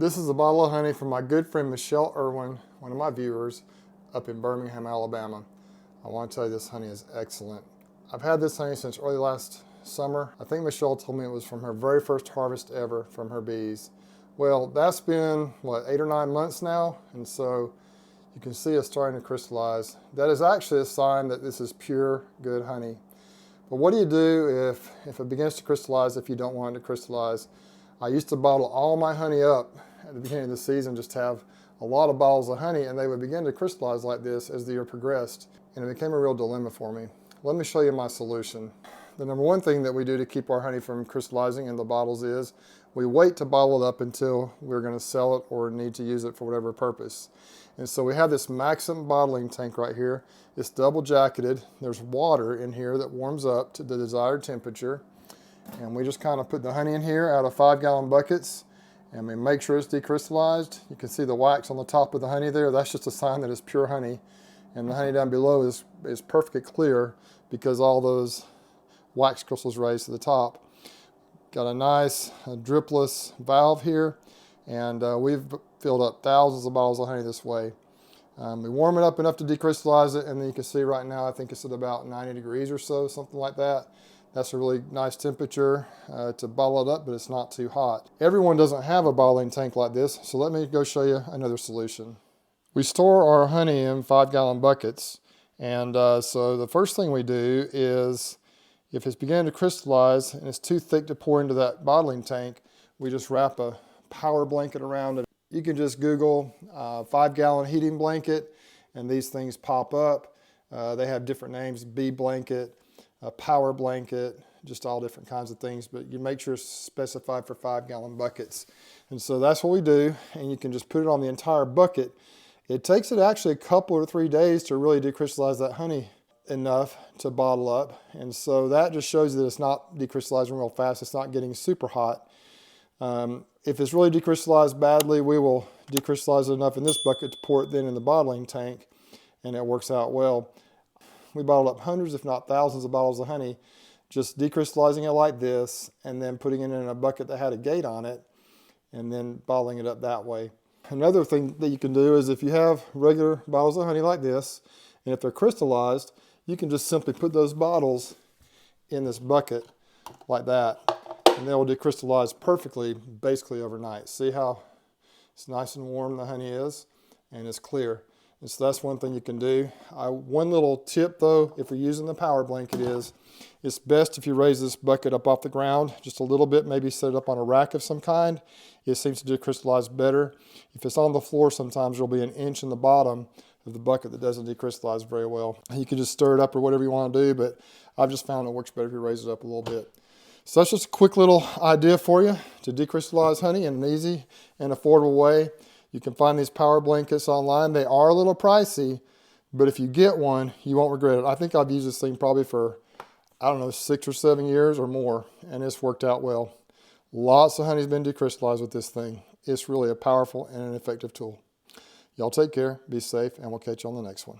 This is a bottle of honey from my good friend Michelle Irwin, one of my viewers, up in Birmingham, Alabama. I want to tell you this honey is excellent. I've had this honey since early last summer. I think Michelle told me it was from her very first harvest ever from her bees. Well, that's been, what, 8 or 9 months now? And so you can see it's starting to crystallize. That is actually a sign that this is pure, good honey. But what do you do if it begins to crystallize if you don't want it to crystallize? I used to bottle all my honey up at the beginning of the season, just have a lot of bottles of honey, and they would begin to crystallize like this as the year progressed. And it became a real dilemma for me. Let me show you my solution. The number one thing that we do to keep our honey from crystallizing in the bottles is we wait to bottle it up until we're going to sell it or need to use it for whatever purpose. And so we have this Maxim bottling tank right here. It's double jacketed. There's water in here that warms up to the desired temperature. And we just kind of put the honey in here out of 5-gallon buckets, and we make sure it's decrystallized. You can see the wax on the top of the honey there. That's just a sign that it's pure honey. And the honey down below is perfectly clear because all those wax crystals raised to the top. Got a nice dripless valve here, and we've filled up thousands of bottles of honey this way. We warm it up enough to decrystallize it, and then you can see right now I think it's at about 90 degrees or so, something like that. That's a really nice temperature to bottle it up, but it's not too hot. Everyone doesn't have a bottling tank like this, so let me go show you another solution. We store our honey in 5-gallon buckets, and so the first thing we do is, if it's beginning to crystallize and it's too thick to pour into that bottling tank, we just wrap a power blanket around it. You can just Google 5-gallon heating blanket, and these things pop up. They have different names: bee blanket, a power blanket, just all different kinds of things, but you make sure it's specified for 5-gallon buckets. And so that's what we do, and you can just put it on the entire bucket. It takes it actually a couple or 3 days to really decrystallize that honey enough to bottle up, and so that just shows you that it's not decrystallizing real fast. It's not getting super hot. If it's really decrystallized badly, we will decrystallize it enough in this bucket to pour it then in the bottling tank, and it works out well. We bottled up hundreds, if not thousands, of bottles of honey, just decrystallizing it like this, and then putting it in a bucket that had a gate on it, and then bottling it up that way. Another thing that you can do is, if you have regular bottles of honey like this, and if they're crystallized, you can just simply put those bottles in this bucket like that, and they will decrystallize perfectly, basically overnight. See how it's nice and warm the honey is, and it's clear. And so that's one thing you can do. One little tip though, if you're using the power blanket, is it's best if you raise this bucket up off the ground just a little bit, maybe set it up on a rack of some kind. It seems to decrystallize better. If it's on the floor, sometimes there'll be an inch in the bottom of the bucket that doesn't decrystallize very well. You can just stir it up or whatever you want to do, but I've just found it works better if you raise it up a little bit. So that's just a quick little idea for you to decrystallize honey in an easy and affordable way. You can find these power blankets online. They are a little pricey, but if you get one, you won't regret it. I think I've used this thing probably for, I don't know, 6 or 7 years or more, and it's worked out well. Lots of honey's been decrystallized with this thing. It's really a powerful and an effective tool. Y'all take care, be safe, and we'll catch you on the next one.